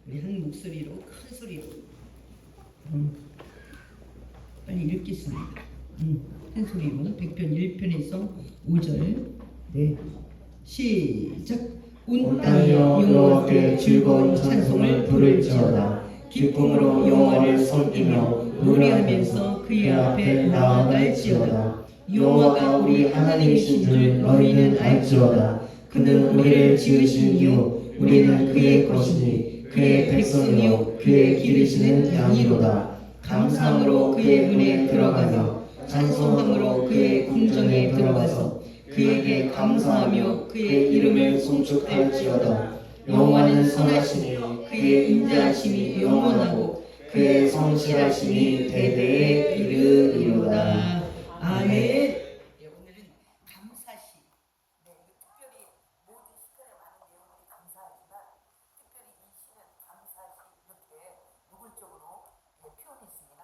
우리 한 목소리로 큰 소리로 빨리 읽겠습니다. 큰 소리로 100편 1편에서 5절. 네, 시작. 온 땅이 여호와께 즐거운 찬송을 부를지어다. 기쁨으로 여호와를 섬기며 노래하면서 그의 앞에 나아갈지어다. 여호와가 우리 하나님이신 줄 너희는 알지어다. 그는 우리를 지으신 이유 우리는 그의 것이니 그의 백성이요 그의 기르시는 양이로다. 감사함으로 그의 문에 들어가며 찬송함으로 그의 궁정에 들어가서 그에게 감사하며 그의 이름을 송축할지어다. 여호와는 선하시니 그의 인자하심이 영원하고 그의 성실하심이 대대에 이르리로다. 아멘. 오늘은 감사시. 특별히 모든 시편에 많은 내용들이 감사하지만 특별히 이 시는 감사시 이렇게 노골적으로 표현했습니다.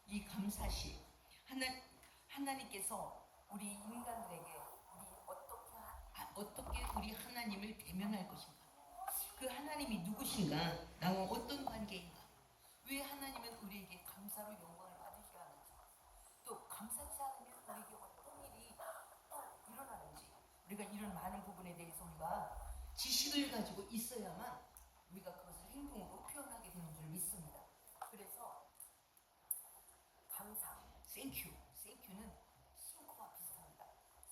이 감사시 하나님께서 우리 인간들에게 어떻게 우리 하나님을 대면할 것인가? 그 하나님이 누구신가? 나와 어떤 관계인가? 왜 하나님은 우리에게 감사로 영광을 받으셔야 하는지, 또 감사치 않으면 우리에게 어떤 일이 또 일어나는지, 우리가 이런 많은 부분에 대해서 우리가 지식을 가지고 있어야만 우리가 그것을 행동으로 표현하게 되는 줄 믿습니다. 그래서 감사, 땡큐는 싱크와 비슷합니다.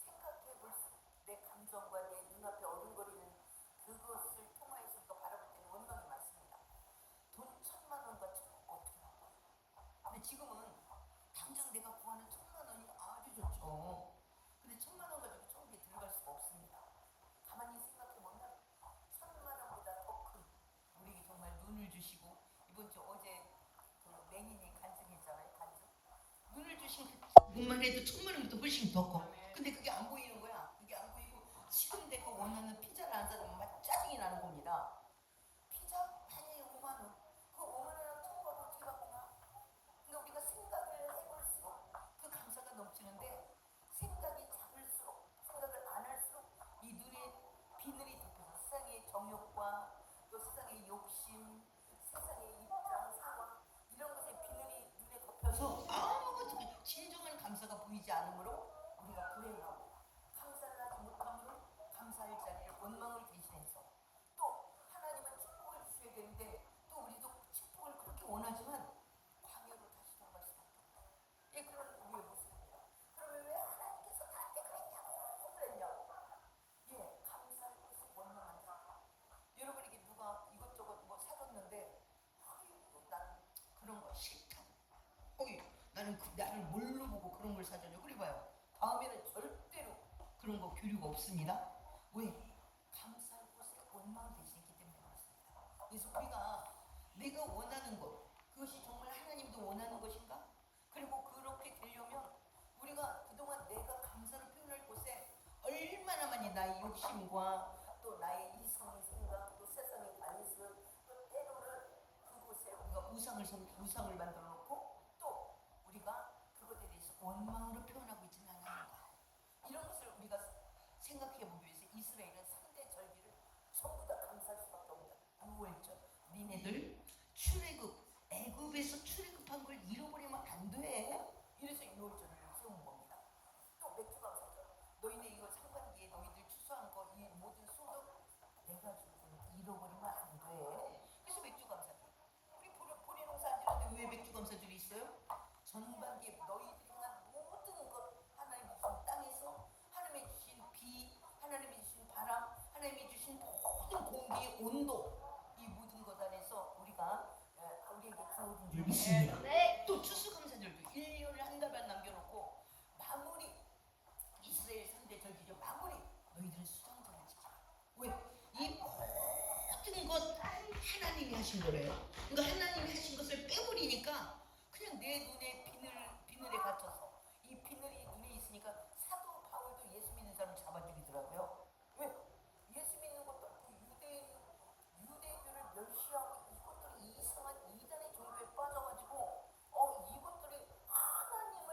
생각해볼수록 내 감정과 내 눈앞에 어른거리는 그것을 통하여서 또 바라볼 때는 원망이 많습니다. 돈 1,000만 원과 1,000억 어떻게 바꿔요? 근데 지금은 당장 내가 구하는 1,000만 원이 아주 좋죠. 근데 1,000만 원 가지고 천국에 들어갈 수가 없습니다. 가만히 생각해보면 1,000만 원보다 더 큰 우리에게 정말 눈을 주시고, 이번 주 어제 그 맹인이 간증했잖아요. 간증. 눈을 주신 그분만 해도 1,000만 원부터 훨씬 더 커. 근데 그게 안 보이는 거야. 그게 안 보이고 지금 내가 원하는 피자를 안 사면 막 짜증이 나는 겁니다. 피자 단위에 5만 원. 그 5만 원을 1,000원 어떻게 바꾸나? 그러니까 우리가 생각을 해볼수록 그 감사가 넘치는데, 생각이 작을수록, 생각을 안 할수록 이 눈에 비늘이 덮여서 세상의 정욕과 또 세상의 욕심, 세상의 입장, 상황 이런 것에 비늘이 눈에 덮여서 아무것도 진정한 감사가 보이지 않으므로 우리가 불행하고, 감사를 하지 못함으로 감사할 자리를 원망을 대신해서, 또 하나님은 축복을 주셔야 되는데 또 우리도 축복을 그렇게 원하지만 광야로 다시 돌아갈 수밖에 없다. 예, 그런 우리의 모습입니다. 그러면 왜 하나님께서 나한테 그랬냐고. 예, 감사할 것을 원망한다. 여러분에게 누가 이것저것 뭐 사줬는데 아이고 나는 그런 거 싫다. 나는 나를 뭘로 보고 그런 걸 사줘요. 그래 봐요. 다음에는 절대로 그런 거 교류가 없습니다. 왜? 감사할 것을 원망 대신했기 때문에 그렇습니다. 그래서 우리가 내가 원하는 것, 그것이 정말 하나님도 원하는 것인가? 그리고 그렇게 되려면 우리가 그동안 내가 감사를 표현할 곳에 얼마나 많이 나의 욕심과 또 나의 이성의 생각, 또 세상의 관습, 또 때로는 그곳에 우리가 우상을 만들어 놓고 또 우리가 그것에 대해서 원망으로 표현하고 있지는 않는가? 이런 것을 우리가 생각해 보기 위해서 이스라엘은 3대 절기를 전부 다 감사할 수밖에 없다. 6월절 니네들 애굽에서 출애굽한 걸 잃어버리면 안 돼. 이래서 6월절을 세운 겁니다. 또 맥주 감사절. 너희네 이거 상반기에 너희들 추수한 거 이 모든 소득 내가 줄 테니까 잃어버리면 안 돼. 그래서 맥주 감사절. 우리 보리 농사 안 지는데 왜 맥주 감사절이 있어요? 전반기에 너희들이 한 모든 것, 하나님이 주신 땅에서 하나님이 주신 비, 하나님이 주신 바람, 하나님이 주신 모든 공기의 온도, 이 모든 것 안에서 우리가 우리에게 주어진 줄 믿습니다. 또 추수감사절도 1년을 한 달만 남겨놓고 마무리, 이스라엘 3대 절기죠. 마무리, 너희들은 수장절을 지켜. 왜? 이 모든 것 하나님이 하신 거래요. 그러니까 하나님이 하신 것을 빼버리니까 그냥 내 눈에 비늘에 갇혀서, 이 비늘이 눈에 있으니까 사도 바울도 예수 믿는 사람을 잡아주기더라고요. 왜? 예수 믿는 것도 아니고 유대인들을 멸시하고 이것들이 이상한 이단의 종교에 빠져가지고 이것들이 하나님을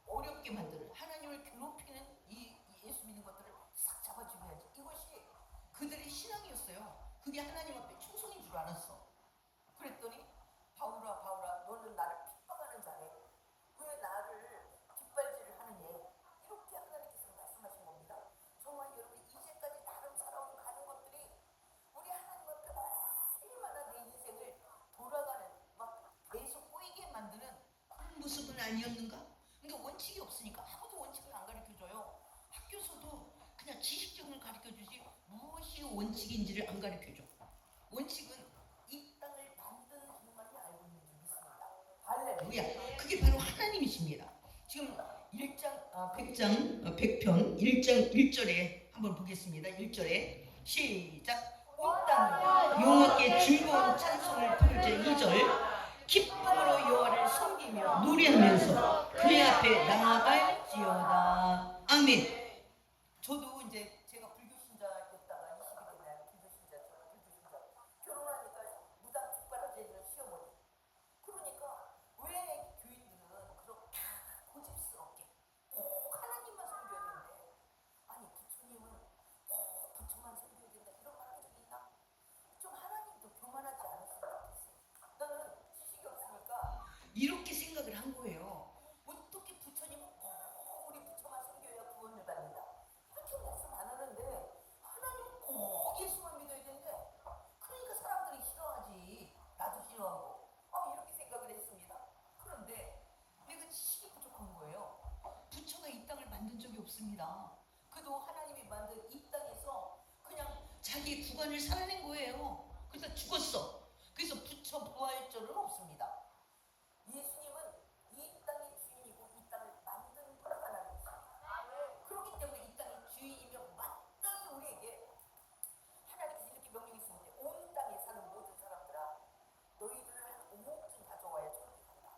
어렵게 만드는, 하나님을 괴롭히는 이 예수 믿는 것들을 싹 잡아주게 하지. 이것이 그들의 신앙이었어요. 그게 하나님 앞에 충성인 줄 알았어. 그랬더니 바울아 바울아 너는 나를 핍박하는 자네. 왜 나를 뒷발질을 하느냐. 이렇게 하나님께서 말씀하신 겁니다. 정말 여러분 이제까지 나름 살아온 많은 것들이 우리 하나님 앞에 얼마나 내 인생을 돌아가는 막 계속 꼬이게 만드는 그런 모습은 아니었는가? 그러니까 원칙이 없으니까 아무도 원칙을 안 가르쳐줘요. 학교에서도 그냥 지식적으로 가르쳐주지 무엇이 원칙인지를 안 가르쳐줘. 원칙은 이 땅을 만든 분만이 알고 있는 줄 믿습니다. 할렐루야. 그게 바로 하나님이십니다. 지금 100편 1장 1절에 한번 보겠습니다. 1절에 시작. 이 땅을 여호와께 즐거운 찬송을 부르자. 2절 기쁨으로 여호와를 섬기며 노래하면서 그의 앞에 나아갈지어다. 아멘. 저도 이제 제가 불교신자였다가 20이 되나요? 불교신자처럼 결혼하니까 무당 축바라지는 시어머니. 그러니까 왜 교인들은 그렇게 다 고집스럽게 꼭 하나님만 섬겨야 되는데 아니 부처님은 꼭 부처만 섬겨야 된다 이런 말 한 적이 있나? 좀 하나님도 교만하지 않았으면 좋겠어. 나는 지식이 없으니까 이렇게 생각을 한 거예요. 어떻게 부처님은 꼭 우리 부처만 섬겨야 구원을 받는다. 이렇게 말씀 안 하는데 하나님은 꼭 예수만 믿어야 되는데 그러니까 사람들이 싫어하지. 나도 싫어하고 이렇게 생각을 했습니다. 그런데 내가 지식이 부족한 거예요. 부처가 이 땅을 만든 적이 없습니다. 그도 하나님이 만든 이 땅에서 그냥 자기 구간을 살아낸 거예요. 그래서 죽었어. 그래서 부처 부활절은 없습니다. 예수님은 이 땅의 주인이고 이 땅을 만든 분 하나님이십니다. 그렇기 때문에 이 땅의 주인이며 마땅히 우리에게 하나님께서 이렇게 명령했습니다. 온 땅에 사는 모든 사람들아 너희들을 한 5억쯤 가져와야 저렇게 간다.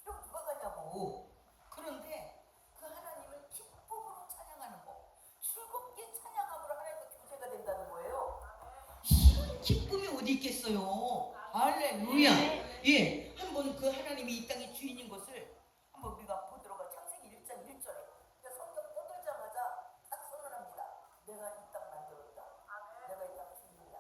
그럼 누가 가냐고. 그런데 그 하나님을 기쁨으로 찬양하는 거, 즐겁게 찬양함으로 하나님과 교제가 된다는 거예요. 이런 기쁨이 어디 있겠어요. 할렐루야. 예, 한번 그 하나님이 이 땅의 주인인 것을 한번 우리가 보도록 하. 창세기 1장 1절에 성경 떠들자마자 딱 선언합니다. 내가 이 땅 만들었다. 내가 이 땅 주인이다.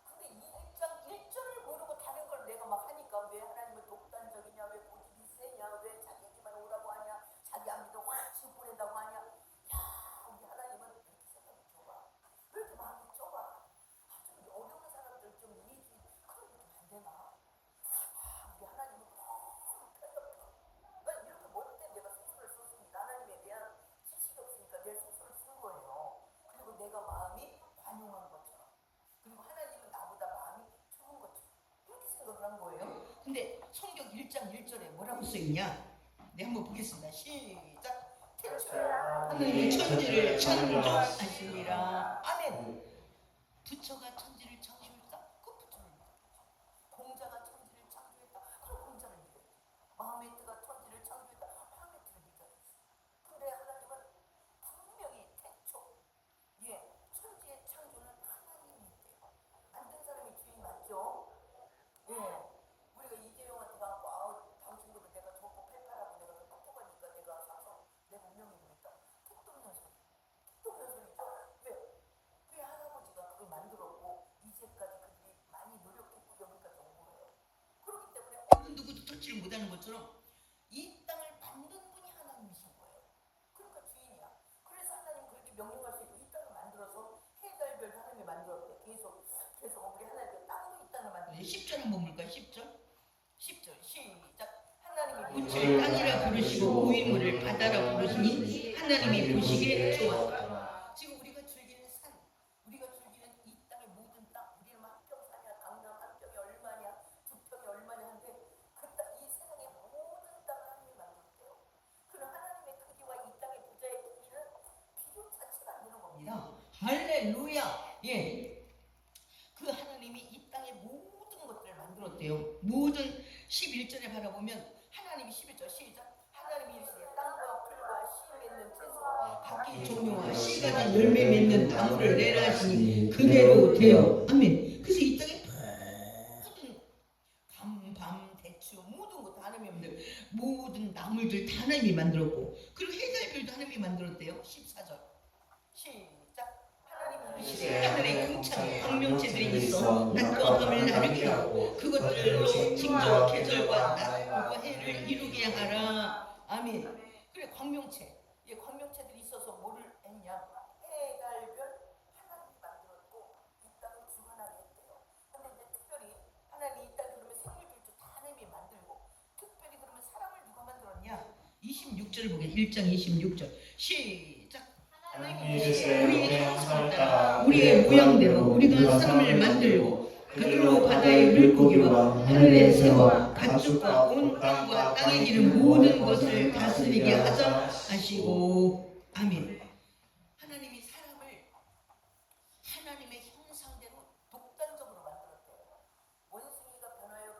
근데 이 1장 1절을 모르고 다른 걸 내가 막 하니까 왜 하나님은 독단적이냐, 왜 고집이 세냐, 왜 자기에게만 오라고 하냐, 자기 안 믿어 확 치고 보낸다고 하냐. 야, 우리 하나님은 왜 이렇게 생각이 좁아? 왜 이렇게 마음이 좁아? 좀 어려운 사람들 좀 이해주의 그런 게 좀 안 되나? 우리 하나님은 너무 편협해. 난 이렇게 못된 내가 소설을 썼습니다. 하나님에 대한 지식이 없으니까 내 소설을 쓴 거예요. 그리고 내가 마음이 관용한 것처럼, 그리고 하나님은 나보다 마음이 좁은 것처럼 이렇게 생각을 한 거예요. 근데 성경 1장 1절에 뭐라고 써있냐? 네, 한번 보겠습니다. 시작. 태초에 하나님이 천지를 창조하시니라. 아멘. 부처가 천지를 창조했다? 그 부처를 믿어야지. 공자가 천지를 창조했다? 그럼 공자를 믿어야지. 마호메트가 천지를 창조했다? 마호메트를 믿어야지. 근데 하나님은 분명히 태초, 천지의 창조는 하나님이 했대요. 만든 사람이 주인 맞죠? 우리가 이재용한테 가고 당신들은 내가 저거 팔팔하고 내가 똑똑하니까 내가 사서 내 운명이 그랬다. 똑똑한 소리죠. 왜 할아버지가 그걸 만들었고 이제까지 그들이 많이 노력했고 여기까지 온 거예요. 그렇기 때문에 어느 누구도 tou치를 못하는 것처럼 이 땅을 만든 분이 하나님이신 거예요. 그러니까 주인이야. 그래서 하나님 그렇게 명령할 수 있고 이 땅을 만들어서 해달별 하나님이 만들었대. 계속 우리 하나님께 땅도 이 땅을 만들었대. 10절 한번 볼까요? 10절 시작. 하나님이 빛을 땅이라 부르시고 고인물을 바다라 부르시니 하나님이 보시기에 좋았다. 지금 우리가 즐기는 산, 우리가 즐기는 이 땅의 모든 땅, 우리는 한평산이야, 강남 한 평이 얼마냐, 두 평이 얼마냐 하는데 이 세상의 모든 땅을 하나님이 만들었대요. 그럼 하나님의 크기와 이 땅의 부자의 크기는 비교 자체가 안 되는 겁니다. 할렐루야. 그 하나님이 이 땅의 모든 것들을 만들었대요. 모든 11절에 바라보면 하나님이 11절 시작. 하나님이 이르시되 땅과 풀과 씨 맺는 채소 각기 종류와 씨가 난 열매 맺는 나무를 내라 하시니 그대로 되어. 아멘. 그래서 이 땅에 모든 감, 밤, 대추 모든 것 다 하나님이 만들고 모든 나물들 다 하나님이 만들었고 그리고 해달별도 하나님이 만들었대요. 14절 시작. 하나님이 하늘의 궁창 광명체들이 있어 낮과 밤을 나누게 하고 그것들로 징조와 계절과 날과 해를 이루게 하라. 아멘. 그래 광명체. 예, 광명체들이 있어서 뭐를 했냐? 해, 달, 별 하나님이 만들었고 이 땅을 주관하게 했대요. 근데 이제 특별히 하나님이 이 땅 그러면 생물들도 다 하나님이 만들고 특별히 그러면 사람을 누가 만들었냐? 26절을 보게 1장 26절 시작. 하나님이 이르시되 우리의 형상을 따라 우리의 모양대로 우리가 사람을 만들고 그들로 바다의 물고기와 하늘의 새와 가축과 온 땅과 땅에 기는 모든 것을 다스리게 하자 하시고. 아멘. 하나님이 사람을 하나님의 형상대로 독단적으로 만들었대요. 원숭이가 변하여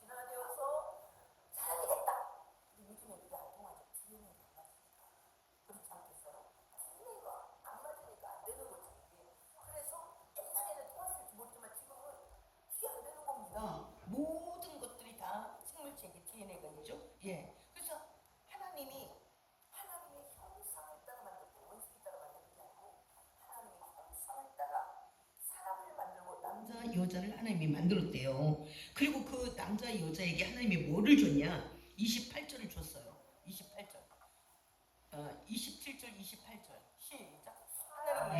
진화되어서 사람이 됐다. 근데 요즘에 그게 안 통하죠. DNA가 안 맞으니까. 그렇지 않겠어요? DNA가 안 맞으니까 안 되는 거지. 그래서 옛날에는 통했을지 모르지만 지금은 그게 안 되는 겁니다. 모든 것들이 다 생물체계 DNA가 있죠. 예. 그래서 하나님의 형상을 따라 만들고 원숭이 따라 만드는 게 아니고 하나님의 형상을 따라 사람을 만들고 남자 여자를 하나님이 만들었대요. 그리고 그 남자 여자에게 하나님이 뭐를 줬냐? 28절을 줬어요. 28절. 27절 28절 시작.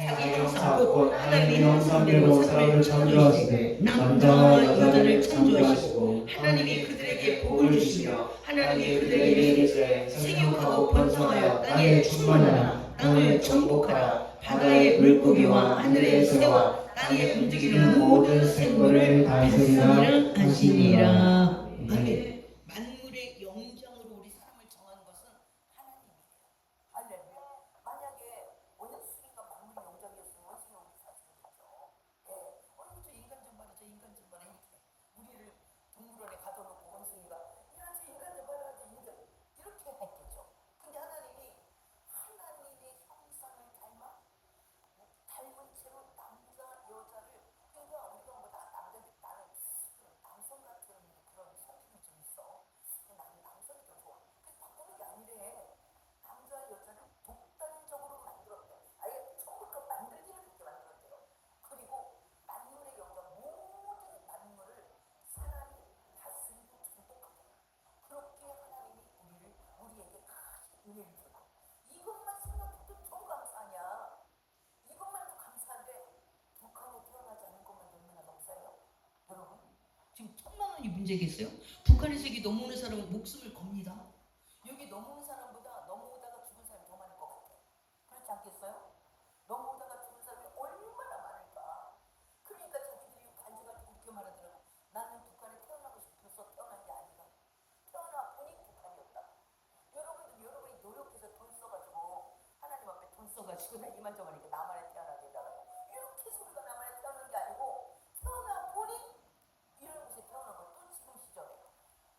자기 형상 곧 하나님의 형상대로 사람을 창조하시되 남자와 여자를 창조하시고 하나님이 그들에게 복을 주시며 하나님이 그들에게 이르시되 생육하고 번성하여 땅에 충만하라. 땅을 정복하라. 바다의 물고기와 하늘의 새와 땅에 움직이는 모든 생물을 다스리라 하시니라. 아멘. 만물의 영장으로 우리 사람을 정한 것은 하나님이에요. 할렐루야. 만약에 원숭이가 만물의 영장이었으면 원숭이가 우리 사슴이죠. 예. 저 인간 좀 봐라, 저 인간 좀 봐라 이렇게 우리를 동물원에 가둬놓고 원숭이가 야, 저 인간 좀 봐라, 저 인간 이렇게 했겠죠. 근데 하나님이 하나님의 형상을 닮은 채로 남자 여자를 그러니까 우리가 뭐다 나는 남성 같은 그런 성품이 좀 있어. 나는 남성이 더 좋아. 그래서 바꾸는 게 아니래. 남자 여자를 독단적으로 만들었대. 아예 처음부터 만들기를 그렇게 만들었대요. 그리고 만물의 영장 모든 만물을 사람이 다스리고 정복하게. 그렇게 하나님이 우리에게 큰 은혜를 주고 이것만 생각해도 너무 감사하냐. 이것만도 감사한데 북한에 태어나지 않은 것만 얼마나 감사해요. 여러분 지금 1,000,000원이 문제겠어요? 북한에서 여기 넘어오는 사람은 목숨을 겁니다. 여기 넘어온 사람보다 넘어오다가 죽은 사람이 더 많을 것 같아. 그렇지 않겠어요? 넘어오다가 죽은 사람이 얼마나 많을까. 그러니까 자기들이 간증가지고 그렇게 말하더라고. 나는 북한에 태어나고 싶어서 태어난 게 아니다. 태어나 보니 북한이었다. 여러분이 노력해서 돈 써가지고 하나님 앞에 돈 써가지고 나 이만저만이니까 남한에 태어나게 해달라고 이렇게 소리가 남한에 태어난 게 아니고 태어나 보니 이런 곳에 태어난 것도 지금 시절에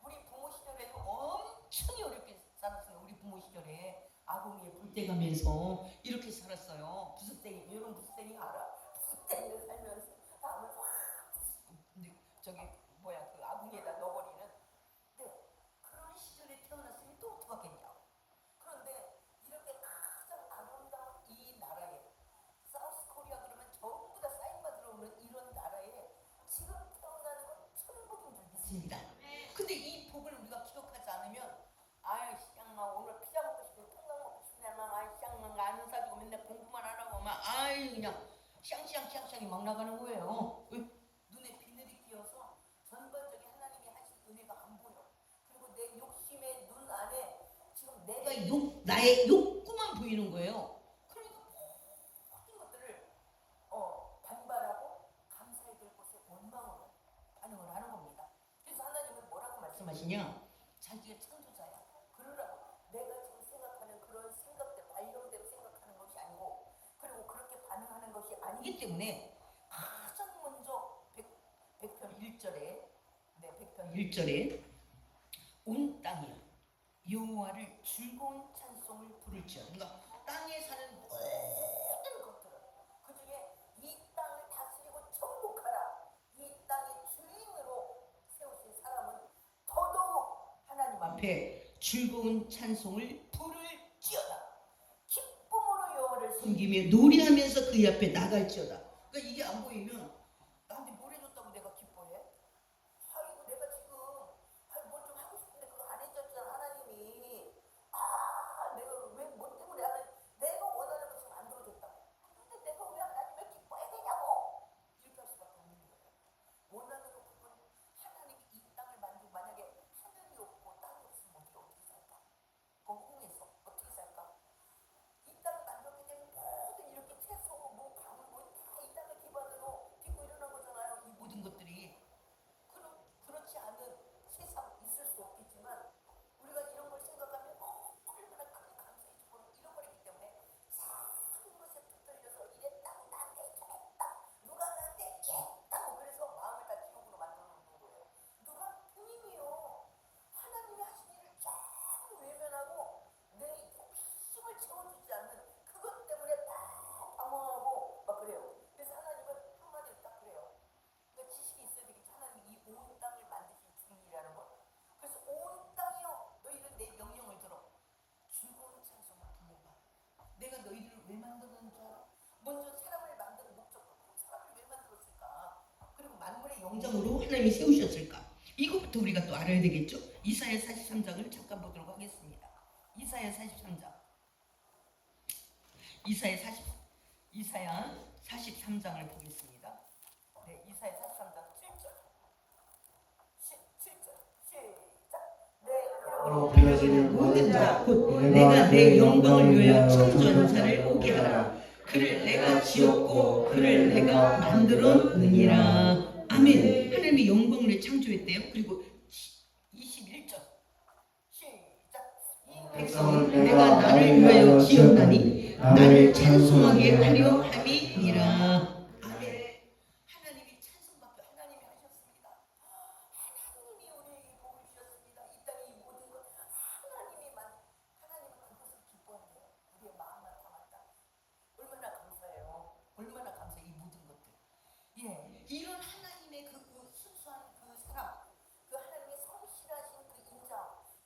우리 부모 시절에도 엄청 어렵게 살았어요. 우리 부모 시절에 아궁이에 불 떼가면서 이렇게 살았어요. 부스땡이 여러분 부스땡이 알아? 부스땡이를 살면서 다음을 확 근데 저기 뭐야 그 아궁이에다 넣어버리는 근데 그런 시절에 태어났으니 또 어떡하겠냐. 그런데 이렇게 가장 아름다운 이 나라에 사우스 코리아 그러면 전부 다 사인 받으러 오는 이런 나라에 지금 태어나는 건 천국인 줄 믿습니다. 근데 이 복을 우리가 기억하지 않으면 아이 쌍마 오늘 피자 먹고 싶으면 통닭 먹고 싶네 막 아이 쌍마 안 사주고 맨날 공부만 안 하고 막 아이 그냥 샹샹샹샹이 막 나가는 거예요. 왜? 눈에 비늘이 끼어서 전반적인 하나님이 하신 은혜가 안 보여. 그리고 내 욕심의 눈 안에 지금 내가 나의 욕구만 보이는 거예요. 그러니까 모든 것들을 반발하고 감사해야 될 곳에 원망으로 반응을 하는 겁니다. 그래서 하나님은 뭐라고 말씀하시냐? 자기가 창조자야. 그러라고 내가 지금 생각하는 그런 생각대 발령대로 생각하는 것이 아니고 그리고 그렇게 반응하는 것이 아니기 때문에 가장 먼저 100편 1절에 100편 1절에 온 땅이여 여호와를 즐거운 찬송을 부를지어다. 그러니까 땅에 사는 모든 것들은 그 중에 이 땅을 다스리고 정복하라. 이 땅의 주인으로 세우신 사람은 더더욱 하나님 앞에 앞에 즐거운 찬송을 부를지어다. 기쁨으로 여호와를 섬기며 노래하면서 그의 앞에 나갈지어다. 그러니까 이게 안 보이면 나한테 뭘 해줬다고 내가 기뻐해? 아이고 내가 지금 뭘 좀 하고 싶은데 그거 안 해줬잖아 하나님이. 내가 왜 뭐 때문에 내가 원하는 거 지금 안 들어줬다고. 근데 내가 왜 하나님을 기뻐해야 되냐고 이렇게 할 수밖에 없는 거예요. 원하는 거 그건 하나님이 이 땅을 만들고 만약에 하늘이 없고 땅이 없으면 어떻게 살까? 공공에서 어떻게 살까? 이 땅을 만들었기 때문에 모든 이렇게 채소, 뭐 강물, 다 이 땅을 기반으로 딛고 일어난 거잖아요. 이 모든 것들이 그렇지 않은 세상 있을 수 없겠지만 우리가 이런 걸 생각하면 얼마나 큰 감사의 축복을 잃어버리기 때문에 작은 것에 붙들려서 이랬다고 나한테 저랬다 누가 나한테 이랬다고 그래서 마음을 다 지옥으로 만들어 놓는 거예요. 누가 본인이요 하나님이 하신 일을 전부 외면하고 내 욕심을 채워주지 않는 그것 때문에 다 방황하고 막 그래요. 그래서 하나님은 한마디로 딱 그래요. 그 지식이 있어야 되겠지. 하나님이 이 온 땅을 만드신 주인이라는 것. 그래서 온 땅이여 너희는 내 명령을 들어 즐거운 찬송을 불러봐. 내가 너희들을 왜 만들었는 줄 알아? 먼저 사람을 만드는 목적도 사람을 왜 만들었을까? 그리고 만물의 영장으로 하나님이 세우셨을까? 이것부터 우리가 또 알아야 되겠죠? 이사야 43장을 잠깐 보도록 하겠습니다. 이사야 43장. 이사야 43장을 보겠습니다. 네, 이사야 43장 7절 17절 시작. 내 이름으로 이름으로 불러지는 모든 자 곧 내가 내 영광을 위하여 천전사를 오게 하라. 그를 내가 지었고 그를 내가 만들어 놓으니라. 아멘. 하나님이 영광을 창조했대요. 그리고 21절 시작. 이 백성은 내가 나를 위하여 지었나니 나를 찬송하게 하려 함이니라. 아멘. 하나님이 찬송받게 하나님이 하셨습니다. 하나님이 우리에게 복을 주셨습니다. 이 땅의 이 모든 것 하나님은 그것을 기뻐하네요. 우리의 마음만 담았다. 얼마나 감사해요. 얼마나 감사해 이 모든 것들. 예, 이런 하나님의 그 순수한 그 사랑, 그 하나님의 성실하신 그 인자,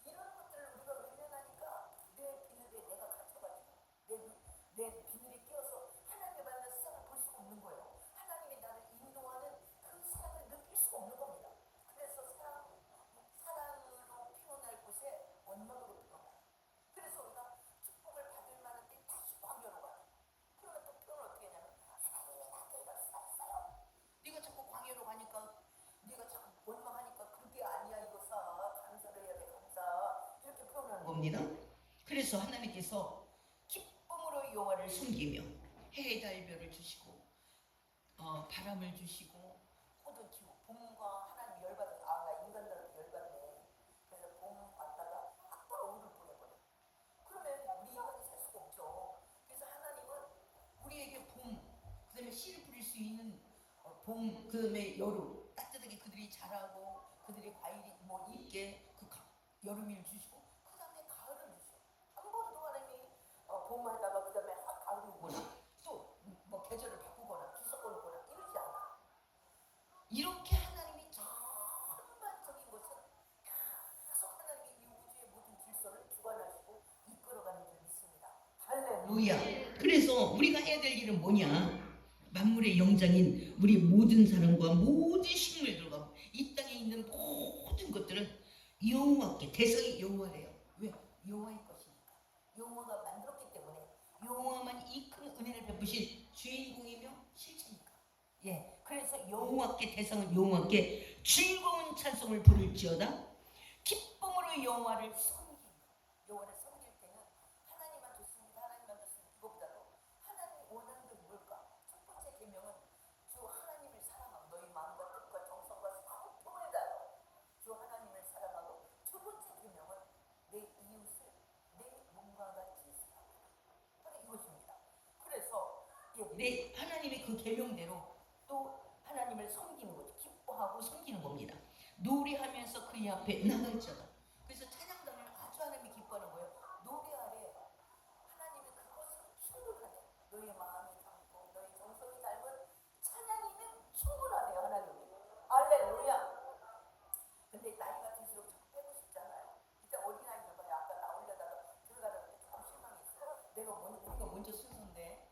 이런 것들을 우리가 외면하니까 내 비늘에 내가 갇혀가지고 내 비늘에 끼어서 하나님의 받는 사랑을 볼 수가 없는 거예요. 하나님이 나를 인도하는 그 사랑을 느낄 수가 없는 겁니다. 그래서 사랑으로 피어날 곳에 원망으로 피어나요. 그래서 우리가 축복을 받을 만한 때 다시 광야로 가요. 그러면 또 표현을 어떻게 하냐면 하나님이 나한테 이걸 쐈어요. 네가 자꾸 광야로 가니까 네가 자꾸 원망하니까 그게 아니야 이거사. 감사를 해야 돼 감사. 이렇게 표현하는 겁니다. 겁니다. 그래서 하나님께서 기쁨으로 여호와를 섬기며 해의 달별을 주시고 바람을 주시고 꽃을 키우고 봄과 하나님 열받아서 나 인간들한테 열받네. 그래서 봄 왔다가 바로 울을 보내버려. 그러면 우리 인간이 살 수가 없죠. 그래서 하나님은 우리에게 봄, 그다음에 씨를 뿌릴 수 있는 봄, 그다음에 여름 따뜻하게 그들이 자라고 그들의 과일이 뭐 있게 여름을 주시고 그 다음에 가을을 주셔. 한 번도 하나님이 봄하다가 그 다음에 가을이 오거나 또 뭐 계절을 바꾸거나 주석권을 거나 이러지 않아. 이렇게 하나님이 전반적인 것은 계속 하나님이 이 우주의 모든 질서를 주관하시고 이끌어가는 줄 믿습니다. 할렐루야. 루야. 그래서 우리가 해야 될 일은 뭐냐? 만물의 영장인 우리 모든 사람과 모든 식물들과 이 땅에 있는 모든 것들은 여호와께 대상이 여호와래요. 왜? 여호와의 것이니까. 여호와가 만들었기 때문에 여호와만 이 큰 은혜를 베푸신 주인공이며 실체니까. 예. 그래서 여호와께 대상은 여호와께 즐거운 찬송을 부를지어다. 기쁨으로 여호와를 여호와를 섬길 때는 하나님만 좋습니다. 하나님만 좋습니다. 이것보다도 하나님이 원하는 게 뭘까? 첫 번째 계명은 주 하나님을 사랑하고 너희 마음과 뜻과 정성과 사모품을 다하여 주 하나님을 사랑하고 두 번째 계명은 내 이웃을 내 몸과 같이 사랑하라. 바로 이것입니다. 그래서 내 하나님의 그 계명대로 또 하나님을 섬기는 거죠. 기뻐하고 섬기는 겁니다. 노래하면서 그의 앞에 나갈지어다. 그래서 찬양단을 아주 하나님이 기뻐하는 거예요. 노래하래. 하나님이 그것을 충분하네. 너의 마음이 담고 너의 정성이 닮은 찬양이면 충분하네요. 하나님이. 할렐루야. 근데 나이가 들수록 자꾸 빼고 싶잖아요. 이때 어린아이 저번에 아까 나오려다가 들어가는데 참 실망했어요. 우리가 먼저 순서인데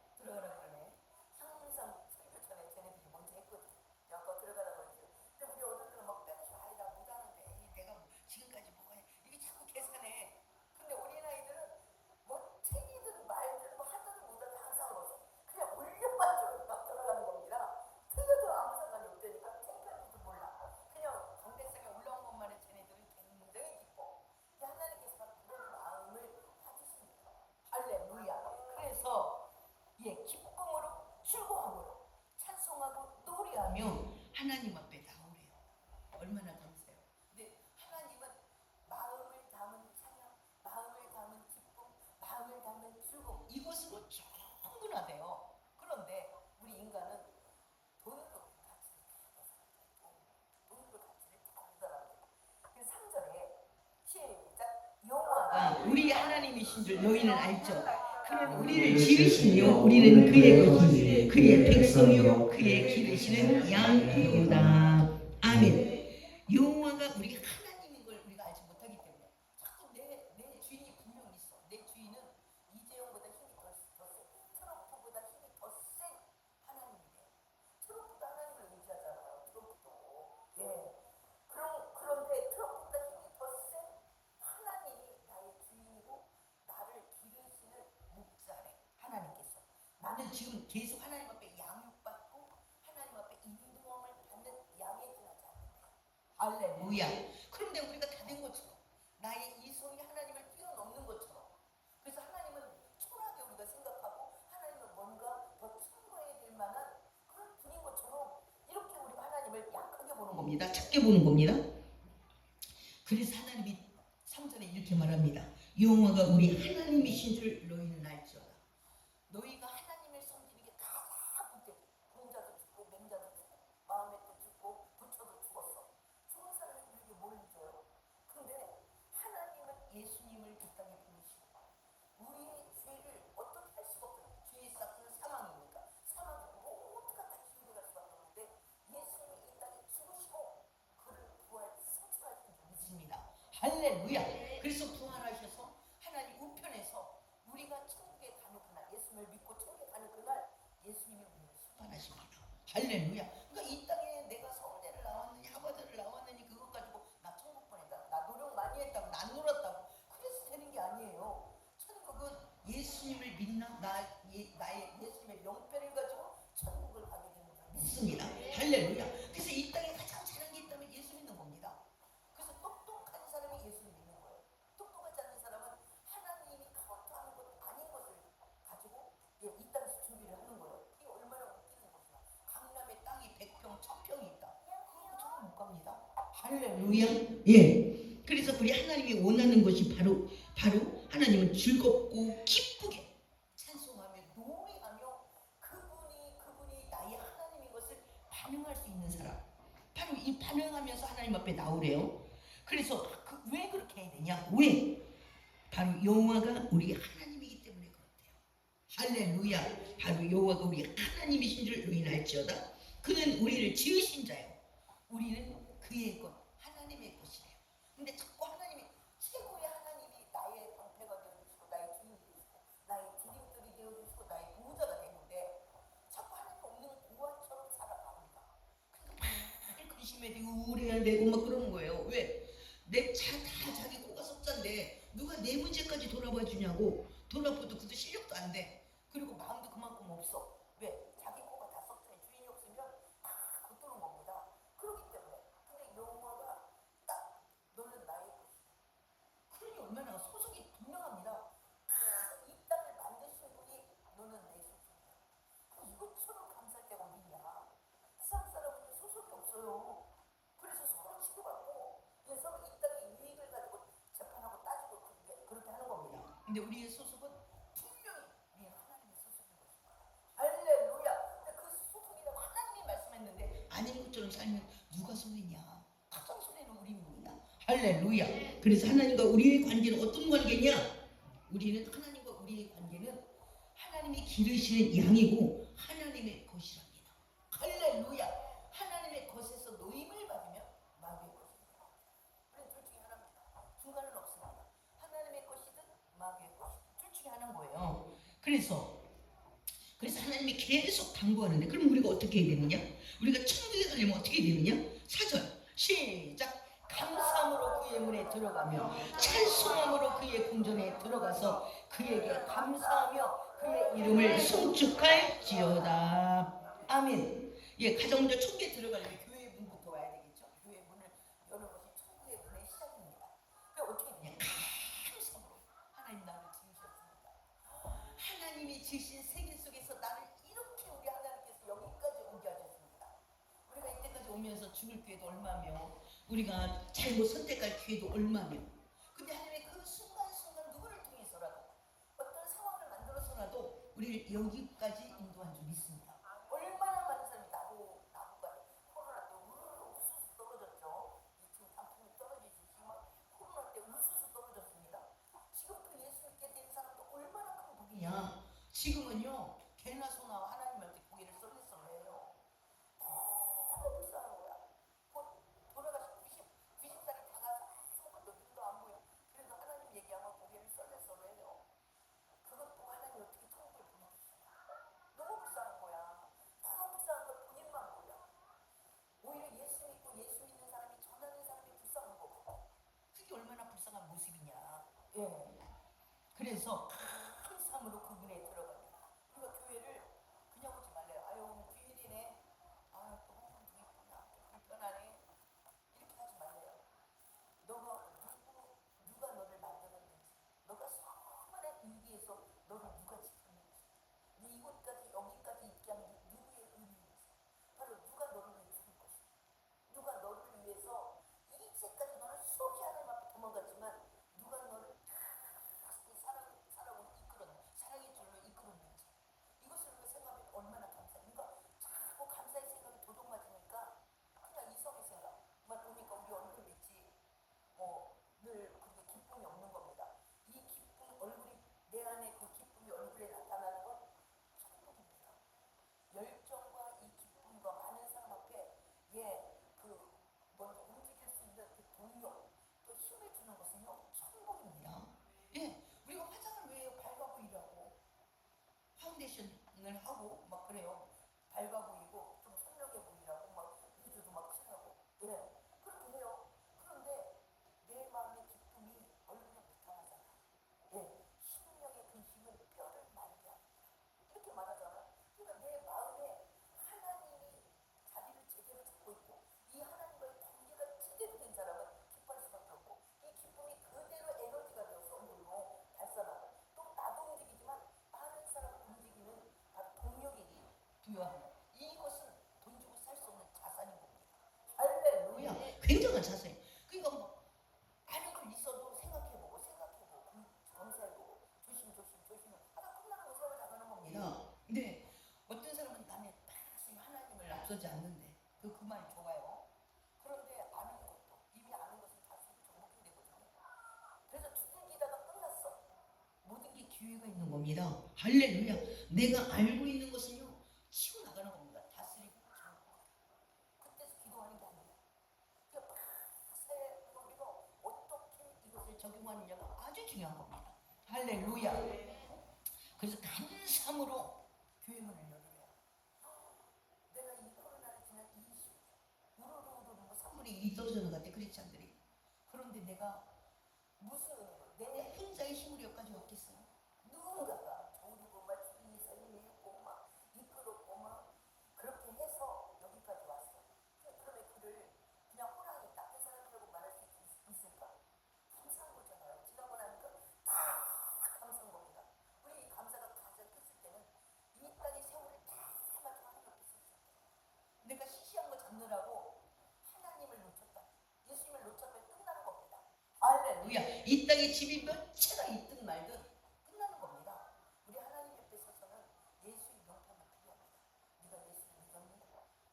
하나님 앞에 나오래요. 얼마나 감사해요. 근데 하나님은 마음을 담은 찬양, 마음을 담은 기쁨, 마음을 담은 즐거움 이것으로 충분하대요. 그런데 우리 인간은 돈으로 가치를 돈으로 가치를 찾더라고요. 그 3절에 시작 여호와가 우리 하나님이신 줄 너희는 알죠. 그는 우리를 지으시며 우리는 그의 것이니 그의 백성이요 그의 기르시는 양이로다. 아멘. 여호와가 우리 하나님인 걸 우리가 알지 못하기 때문에 자꾸 내 주인이 분명히 있어. 내 주인은 이재용보다 힘이 더 세. 트럼프보다 힘이 더 센 하나님이에요. 트럼프도 하나님을 의지하잖아요. 트럼프도. 예. 그런데 트럼프보다 힘이 더 센 하나님이 나의 주인이고 나를 기르시는 목자래. 하나님께서. 나는 지금 계속 하나님 앞에 양육받고 하나님 앞에 인도함을 받는 양에 지나지 않는다. 할렐루야. 그런데 우리가 다 된 것처럼 나의 이성이 하나님을 뛰어넘는 것처럼 그래서 하나님은 초라하게 우리가 생각하고 하나님은 뭔가 더 충고해야 될 만한 그런 분인 것처럼 이렇게 우리가 하나님을 약하게 보는 겁니다. 겁니다. 작게 보는 겁니다. 그래서 하나님이 3절에 이렇게 말합니다. 여호와가 우리 하나님이신 줄 너희는 알지어다. 너희가 하나님을 섬기는 게 가장 문제. 공자도 죽고 맹자도 죽고 마음에도 죽고 부처도 죽었어. 죽은 사람이 우리에게 뭘 줘요? 근데 하나님은 예수님을 이 땅에 보내시고 우리의 죄를 어떻게 할 수가 없어요. 죄의 싹은 사망이니까. 사망은 모두가 다 죽어갈 수밖에 없는데 예수님이 이 땅에 죽으시고 그를 부활 승천하신 줄 믿습니다. 할렐루야. 그래서 부활하셔서 하나님 우편에서 우리가 천국에 가는 그날 예수님을 믿고 천국에 가는 그날 예수님이 우리를 심판하십니다. 할렐루야. 그러니까 이 땅에 내가 서울대를 나왔느니 하버드를 나왔느니 그것 가지고 나 천국 보냈다. 나 노력 많이 했다고 나 안 놀았다고 그래서 되는 게 아니에요. 천국은 예수님을 믿나? 나의 예수님의 명패를 가지고 천국을 가게 되는 줄 믿습니다. 할렐루야. 그래서 이 땅에 가장 잘한 게 있다면 예수 믿는 겁니다. 그래서 똑똑한 사람이 예수를 믿는 거예요. 똑똑하지 않은 사람은 하나님이 카운트하는 것 아닌 것을 가지고 이 땅에서 준비를 하는 거예요. 이게 얼마나 웃기는 것이야. 강남에 땅이 100평, 1000평이 있다. 그거 저는 못 갑니다. 할렐루야. 예. 그래서 우리 하나님이 원하는 것이 바로 하나님은 즐겁고 기쁘게 찬송하며 노래하며 그분이 나의 하나님인 것을 반응할 수 있는 사람. 바로 이 반응하면서 하나님 앞에 나오래요. 그래서 왜 그렇게 해야 되냐? 왜? 바로 여호와가 우리 하나님이기 때문에 그렇대요. 할렐루야. 바로 여호와가 우리 하나님이신 줄 너희는 알지어다. 그는 우리를 지으신 자요. 우리는 그의 것, 하나님의 것이래요. 근데 자꾸 하나님이 최고의 하나님이 나의 방패가 되어주시고 나의 주인이 되시고 나의 디딤돌이 되어주시고 나의 보호자가 되는데 자꾸 하나님 없는 고아처럼 살아갑니다. 그러니까 근심해야 되고 우울해야 되고 막 그러는 거예요. 왜? 내 다 자기 코가 석자인데 누가 내 문제까지 돌아봐 주냐고. 돌아봐도 그도 실력도 안 돼. 그리고 마음도 그만큼 없어. 왜? 자기 코가 다 썩잖아요. 주인이 없으면 다 겉도는 겁니다. 그렇기 때문에 근데 여호와가 딱 너는 나의 것이다. 그러니 얼마나 소속이 분명합니다. 이 땅을 만드신 분이 너는 내 소속이야. 이것처럼 감사할 때가 어디냐. 세상 사람은 소속이 없어요. 그래서 서로 치고받고 서로 이 땅의 유익을 가지고 재판하고 따지고 그렇게 하는 겁니다. 근데 우리의 소속은 분명히 우리 하나님의 소속인 것입니다. 할렐루야. 근데 그 소속이라고 하나님이 말씀했는데 아닌 것처럼 살면 누가 손해냐? 가장 손해는 우리입니다. 할렐루야. 그래서 하나님과 우리의 관계는 어떤 관계냐? 우리는 하나님과 우리의 관계는 하나님이 기르시는 양이고 하나님의 것이랍니다. 할렐루야. 하나님의 것에서 노임을 받으면 마귀의 것입니다. 우리는 둘 중에 하나입니다. 중간은 없습니다. 하나님의 것이든 마귀의 것이든 둘 중에 하나인 거예요. 그래서 하나님이 계속 당부하는데 그럼 우리가 어떻게 해야 되느냐? 우리가 천국에 가려면 어떻게 해야 되느냐? 4절 시작. 감사함으로 그의 문에 들어가며 찬송함으로 그의 궁전에 들어가서 그에게 감사하며 그의 이름을 송축할지어다. 아멘. 예, 가장 먼저 천국에 들어가려면 교회 문부터 와야 되겠죠. 교회 문을 여는 것이 천국의 문의 시작입니다. 그럼 어떻게 되냐? 감사함으로 하나님 나를 지으셨습니다. 하나님이 지으신 세계 속에서 나를 이렇게 우리 하나님께서 여기까지 오게 하셨습니다. 우리가 이때까지 온 돌면서 죽을 기회도 얼마며 우리가 잘못 선택할 기회도 얼마며 근데 하나님의 그 순간순간 누구를 통해서라도 어떤 상황을 만들어서라도 우리를 여기까지 인도한 줄 믿습니다. 얼마나 많은 사람이 나보가 코로나 때 우수수 떨어졌죠. 지금 단풍이 떨어지지 지금 코로나 때 우수수 떨어졌습니다. 지금 또 예수 믿게 된 사람도 얼마나 큰 복이냐. 지금은요 개나 소나 하나님한테 고개를 썰렁썰렁해요. 너무 불쌍한 거야. 곧 돌아가신 90살이 다 가서 아무것도 눈도 안 보여. 그래도 하나님 얘기하면 고개를 썰렁썰렁해요. 그것도 하나님 어떻게 천국을 보내주시냐. 너무 불쌍한 거야. 너무 불쌍한 걸 본인만 몰라. 오히려 예수 믿고 예수 믿는 사람이 전하는 사람이 불쌍한 거고. 그게 얼마나 불쌍한 모습이냐. 예. 그래서 큰 삶으로 그분에 들어가요. 우리가 교회를 그냥 오지 말래요. 아유 오늘 주일이네. 아유 또 홍성도 있구나. 또 불편하네. 이렇게 하지 말래요. 누가 너를 만들었는지, 너가 수많은 일기에서 너를 누가 지켰는지, 네 이곳까지 여기까지 있게 한 누구의 의미인지, 바로 누가 너를 위해 죽은 것인지, 누가 너를 위해서 이제까지 너를 수없이 하나님 앞에 도망갔지만 누가 너를 사랑으로 사랑의 줄로 이끌었는지 이것을 우리가 생각하면 얼마나 감사해. 그러니까 자꾸 감사의 생각이 도둑맞으니까 그냥 이성의 생각만 오니까 우리 얼굴 믿지 늘 그렇게 기쁨이 없는 겁니다. 이 기쁨 얼굴이 내 안에 그 기쁨이 얼굴에 나타나는 건 천국입니다. 열정과 이 기쁨과 많은 사람 앞에 그 먼저 움직일 수 있는 그 동력 또 힘을 주는 것은요 천국입니다. 예, 우리가 화장을 왜 해요? 밝아 보이려고 파운데이션을 하고 막 그래요. 밝아 보이고 좀 선명해 보이라고 막 우주도 막 칠하고 그렇게 해요. 그런데 내 마음의 기쁨이 얼굴에 나타나잖아. 심령의 그 힘은 뼈를 말게 합니다. 이렇게 말하잖아. 그러니까 내 마음에 하나님이 자리를 제대로 잡고 있고 이 하나님과의 관계가 제대로 된 사람은 기뻐할 수밖에 없고 이 기쁨이 그대로 에너지가 되어서 얼굴로 발산하고 또 나도 움직이지만 많은 사람을 움직이는 바로 동력이니 부여하는 이것은 돈 주고 살 수 없는 자산인 겁니다. 할렐루야. 굉장한 자세. 그러니까 뭐 많은 걸 있어도 생각해보고 검사해보고 조심 하다 끝나는 거 세월 나가는 겁니다. 근데 어떤 사람은 남의 말씀 하나님을 앞서지 않는데 그 말이 좋아요. 그런데 아는 것도 이미 아는 것은 다 정복이 되거든요. 그래서 두들기다가 끝났어. 모든 게 기회가 있는 겁니다. 할렐루야. 내가 알고 있는 것은요 치고 나가는 겁니다. 다스리고 정복하고. 그때서 기도하는 게 아니에요. 그러니까 우리가 어떻게 이것을 적용하느냐가 아주 중요한 겁니다. 할렐루야. 그래서 감사함으로 교회 문을 열어요. 내가 이 코로나를 지난 20년 우르르 뭐 선물이 일이 떨어지는 것 같아 크리스찬들이. 그런데 내가 무슨 내 혼자의 힘으로 여기까지 왔겠어요? 누군가가 조르고 막 주인이 살림했고 막 이끌었고 막 그렇게 해서 여기까지 왔어. 그러면 그를 그냥 호랑이 나쁜 사람이라고 말할 수 있을까? 감사한 거잖아요. 지나고 나니까 다 감사한 겁니다. 우리 감사가 가장 컸을 때는 이 땅의 세월을 다 맞춰 하는 걸 했을 때 내가 시시한 거 잡느라고 하나님을 놓쳤다. 예수님을 놓쳤다면 끝나는 겁니다. 할렐루야. 이 땅에 집이 몇 채가 있든 말든 끝나는 겁니다. 우리 하나님 옆에 서서는 예수의 명패만 필요합니다. 네가 예수를 믿었니?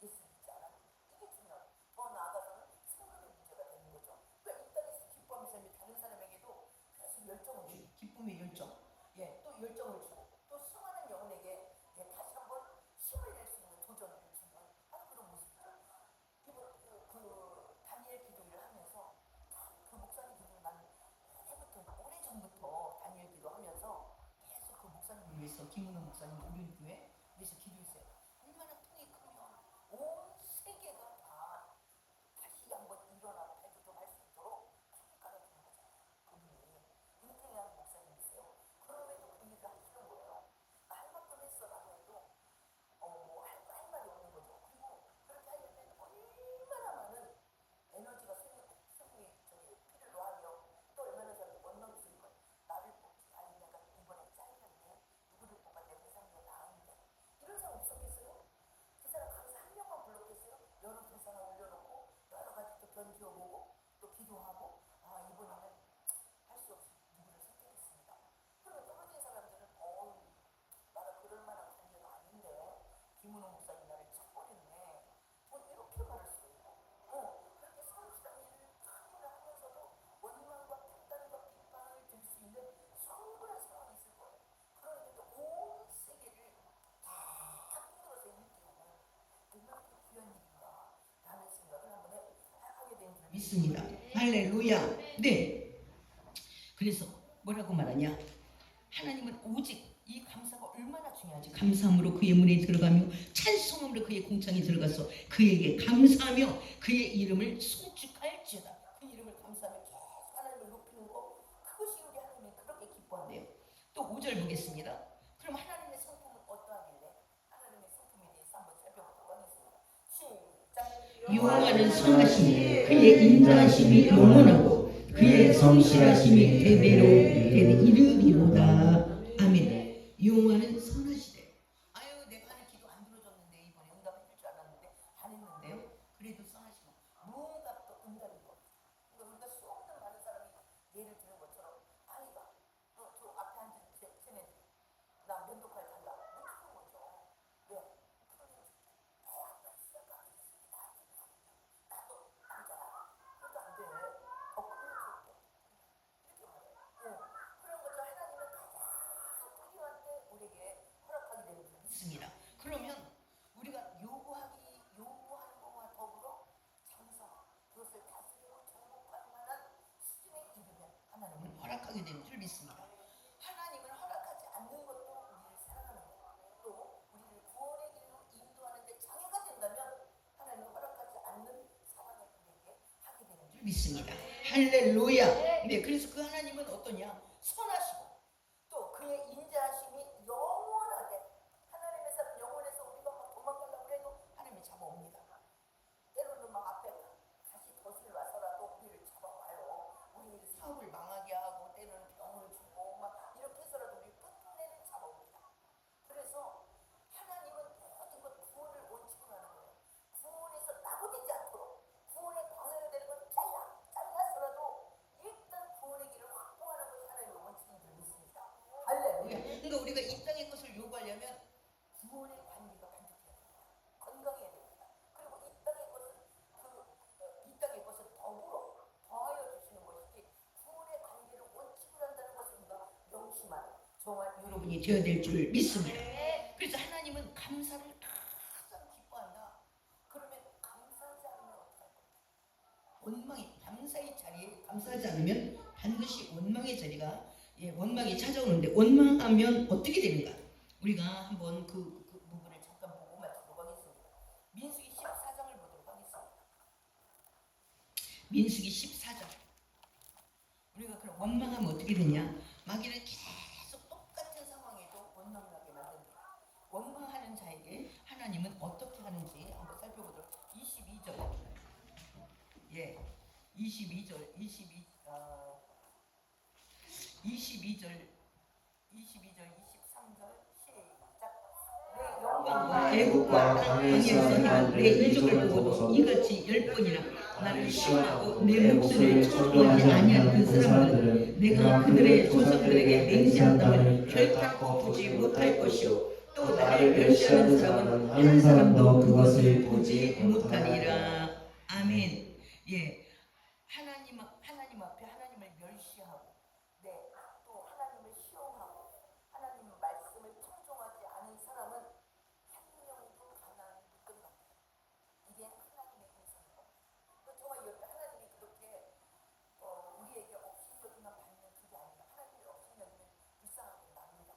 예수 믿지 않았니? 이게 중요하고 더 나아가서는 생각의 문제가 되는 거죠. 그러니까 이 땅에서 기뻐하는 삶이 다른 사람에게도 계속 열정을 주고 기쁨의 열정. 또 열정을 주고 또 수많은 영혼에게 다시 한번 힘을 낼 수 있는 도전을 주는 바로 그런 모습이죠. 그 다니엘 기도를 하면서 그 목사님 기도를 나는 오래전부터 다니엘 기도하면서 계속 그 목사님을 위해서 김은호 목사님 우리 교회 위해서 기도했어요. 얼마나 통이 크면 온 세계가 다 다시 한번 일어나 발돋움할 수 있도록 깔아주는 거잖아요. 그분이 은퇴한 목사님이세요. 그럼에도 그 일을 하시는 거예요. 할 만큼 했어라고 해도 할 말이 없는 거죠. 그리고 그렇게 하려면 얼마나 많은 에너지가 필요로 하며 또 얼마나 사람이 원망스러운 걸 나를 뽑지 아니 내가 이번에 잘렸네 누구를 뽑아 내 세상이 나은데 이런 사람 없었겠어요. 믿습니다. 할렐루야. 네. 그래서 뭐라고 말하냐? 하나님은 오직 이 감사가 얼마나 중요하지? 감사함으로 그의 문에 들어가며 찬송함으로 그의 공창에 들어가서 그에게 감사하며 그의 이름을 송축할지어다. 그 이름을 감사하며 계속 하나님을 높이는 거, 그것이 우리 하나님이 그렇게 기뻐하네요. 또 5절 보겠습니다. 그럼 하나님의 성품은 어떠하길래? 하나님의 성품에 대해서 한번 살펴보도록 하겠습니다. 시작. 여호와는 선하시니 그의 인자하심이 영원하고 그의 성실하심이 대대로 이르리로다. 아멘. 여호와는 선하시대. 아유, 내가 하는 기도 안 들어줬는데 이번에 응답해 줄 줄 알았는데 안 했는데요. 그래도 선하시고 뭔가 또 응답인 거. 그러니까 우리가 수없는 많은 사람이 예를 드는 것처럼 아이가 저 앞에 앉은 쟤네 나 면도칼 달라 묻는 거죠. 왜? 그러면 나도 남자야. 그래도 안 돼. 더 큰 거. 이렇게 말해요. 그런 것처럼 하나님은 가장 필요한데 우리에게 허락하게 되는 줄 믿습니다. 그러면 우리가 요구하는 것과 더불어 장사, 그것을 다스리고 정복할 만한 수준에 이르면 하나님은 허락하게 되는 줄 믿습니다. 하나님은 허락하지 않는 것도 우리를 사랑하는 것, 또 우리를 구원의 길로 인도하는데 장애가 된다면 하나님은 허락하지 않는 사랑을 우리에게 하게 되는 줄 믿습니다. 할렐루야. 네, 그래서 그 하나님은 어떠냐? 선하시고 또 그의 인자하심이 영원하대. 하나님의 사람 영원해서 우리가 막 도망가려고 해도 하나님이 잡아옵니다. 때로는 막 앞에 다시 덫을 놔서라도 우리를 잡아와요. 우리 사업을 망하게 하고 때로는 병을 주고 막 이렇게 해서라도 우리 끝내는 잡아옵니다. 그래서 하나님은 모든 것 구원을 원칙으로 하는 거예요. 구원에서 낙오되지 않도록 구원의 방해가 되는 건 잘라서라도 일단 구원의 길을 확보하는 것이 하나님의 원칙인 줄 믿습니다. 할렐루야. 그러니까 우리가 이 땅의 것을 요구하려면 구원의 관계가 반드시 건강해야 됩니다. 그리고 이 땅의 것은 이 땅의 것은 더불어 더하여 주시는 것이지 구원의 관계를 원칙으로 한다는 것을 우리가 명심하는 정말 여러분이 되어야 될 줄 믿습니다. 그래서 하나님은 감사를 가장 기뻐한다. 그러면 감사하지 않으면 어떡할 거야? 원망이 감사의 자리에 감사하지 않으면 반드시 원망의 자리가 원망이 찾아오는데 원망하면 어떻게 되는가? 우리가 한번 그 부분을 잠깐 보고 마치도록 하겠습니다. 민수기 14장을 보도록 하겠습니다. 민수기 14장. 우리가 그럼 원망하면 어떻게 되냐? 마귀는 계속 똑같은 상황에도 원망을 하게 만듭니다. 원망하는 자에게 하나님은 어떻게 하는지 한번 살펴보도록. 22절. 22절 23절 시작. 내 영광과 애국과 땅에서 행한 내 이적을 보고도 이같이 10번이나 나를 시원하고 내 목소리를 청종하지 아니한 그 사람들은 내가 그들의 조상들에게 맹세한 땅을 결단코 보지 못할 것이요 또 나를 멸시하는 사람은 한 사람도 그것을 보지 못하리라. 아멘. 하나님 앞에 하나님을 멸시하고 또 하나님을 시험하고 하나님의 말씀을 청종하지 않은 사람은 한 명도 가나안을 못 들어갑니다. 이게 하나님의 공산이고 저와 여러분 하나님이 그렇게 우리에게 업신여기만 받는 그게 아니라 하나님이 업신여기면 불쌍하게 납니다.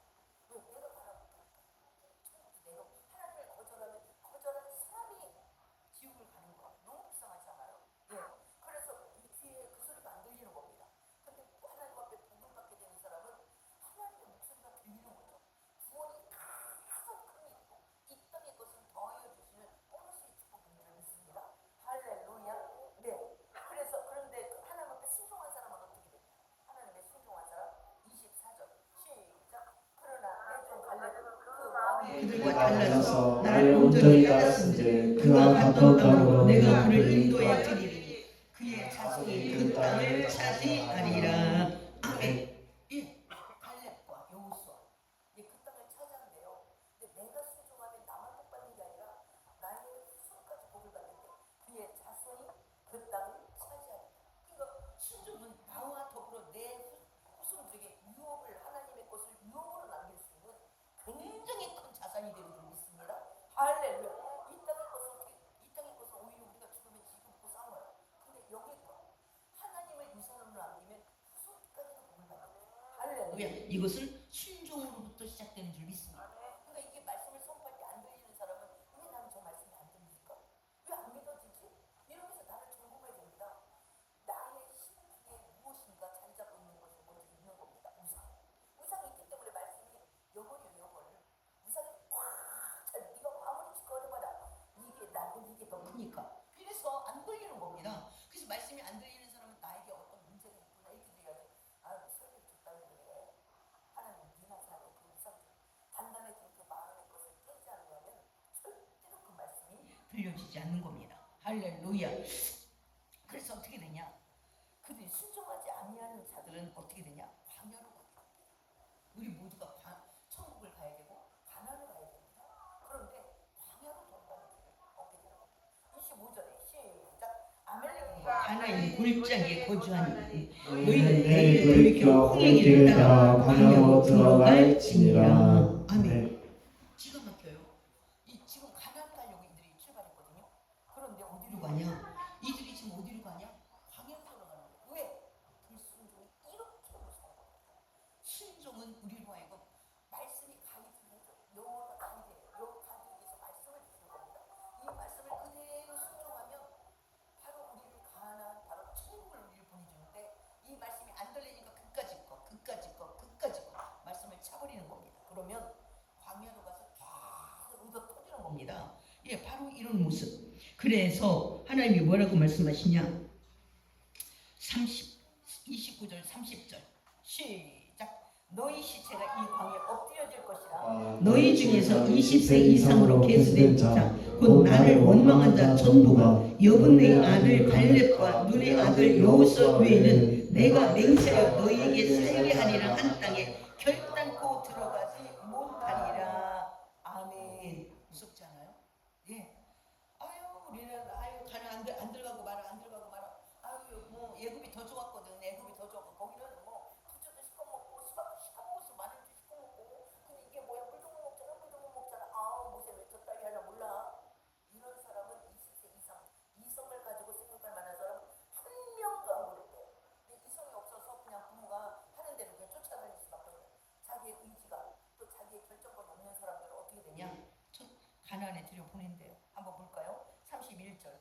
왜? 내가 바라볼까? 내가 하나님을 거절하는 사람이 지옥을 가는 거 너무 불쌍하잖아요. 그래서 이 귀에 그 소리가 안 들리는 겁니다. 근데 하나님 앞에 복을 받게 되는 사람은 하나님의 목소리가 들리는 거죠. 구원이 가장 큰 일이고 이 땅의 것을 더하여 주시는 보너스의 축복인 줄 믿습니다. 할렐루야. 그런데 하나님 앞에 순종한 사람은 어떻게 됩니까? 하나님의 순종한 사람 24절 시작. 그러나 내 종 갈렙은 그 마음이 그들과 달라서 나를 온전히 따랐은즉 그와 같던 땅으로 내가 그를 인도해 드리리니 그의 자손이 그 땅을 차지하리라. 아멘. 갈렙과 여호수아 그 땅을 차지한대요. 근데 내가 순종하면 나만 복 받는 게 아니라 나의 후손까지 복을 받는데 그의 자손이 그 땅을 차지하리라. 그러니까 순종은 나와 더불어 내 후손들에게 하나님의 것을 유업으로 남길 수 있는 굉장히 큰 자산이 되는 줄 믿습니다. 할렐루야. 이 땅의 것은 오히려 우리가 죽으면 지금 고 싸워요. 근데 여기 할렐루야. 이것은 순종으로부터 시작되는 줄 믿습니다. 그러니까 이게 말씀을 선포할 때 안 들리는 사람은 왜 나는 저 말씀이 안 들릴까? 왜 안 믿어지지? 이러면서 나를 점검해야 됩니다. 나의 심중에 무엇인가 자리 잡고 있는 것이 먼저 있는 겁니다. 우상이 있기 때문에 말씀이 여벌이에요, 여벌. 우상이 꽉잘 네가 아무리 짓거려봐라. 이게 더 크니까. 그래서 안 들리는 겁니다. 그래서 말씀이 안 들리는 사람은 나에게 어떤 문제가 있구나 이렇게 돼야 돼. 설교 듣다는 그래. 하나님 네가 사는 그 우상 단단해진 그 마음의 것을 깨지 않으면 절대로 그 말씀이 들려지지 않는 겁니다. 할렐루야. 그래서 어떻게 되냐? 그들이 순종하지 아니하는 자들은 어떻게 되냐? 광야로 가게 됩니다. 우리 모두가 천국을 가야 되고 가나안을 가야 됩니다. 그런데 광야로 돌아가는 길을 얻게 되는 겁니다. 25절에 시작. 아멜렉이 가나안 골짜기에 거주하니 너희는 내일 돌이켜 홍해 길을 따라 광야로 들어갈지니라. 아멘. 기가 막혀요. 지금 가나안 가려고 이들이 출발했거든요. 그런데 어디로 가냐? 이들이 지금 어디로 가냐? 광야로 돌아가는 거예요. 왜? 불순종이 이렇게 무서운 겁니다. 순종은 우리로 하여금 말씀이 가이드해서 영어가 가이드해요. 영어 가이드에서 말씀을 주는 겁니다. 이 말씀을 그대로 순종하면 바로 우리를 가나안, 바로 천국을 우리를 보내주는데 이 말씀이 안 들리니까 그까짓 거 말씀을 차버리는 겁니다. 그러면 광야로 가서 계속 얻어 터지는 겁니다. 예, 바로 이런 모습. 그래서 하나님이 뭐라고 말씀하시냐? 29절 30절 시작. 너희 시체가 이 광야에 엎드려질 것이라. 너희 중에서 20세 이상으로 계수된 자 곧 나를 원망한 자 전부가 여분의 아들 갈렙과 눈의 아들 여호수 외에는 내가 맹세하여 너희에게 살게 하리라 한 땅에 결단코 들어가지 못하리라. 아멘. 무섭지 않아요? 예. 우리는 가나 안 들어가고 말아. 뭐 예굽이 더 좋았거든. 예굽이 더 좋았고 거기는 뭐 부처도 시커멓고 수박도 시커멓고 마늘도 시커멓고 근데 이게 뭐야 물도 못 먹잖아. 모세 왜 저 딸이 하나 몰라. 이런 사람은 20세 이상 이성을 가지고 생각할 만한 사람 한 명도 안 보냈대요. 근데 이성이 없어서 그냥 부모가 하는 대로 그냥 쫓아다닐 수밖에 없어요. 자기의 의지가 또 자기의 결정권이 없는 사람들은 어떻게 되냐? 가나안에 들여보낸대요. 한번 볼까요? 31절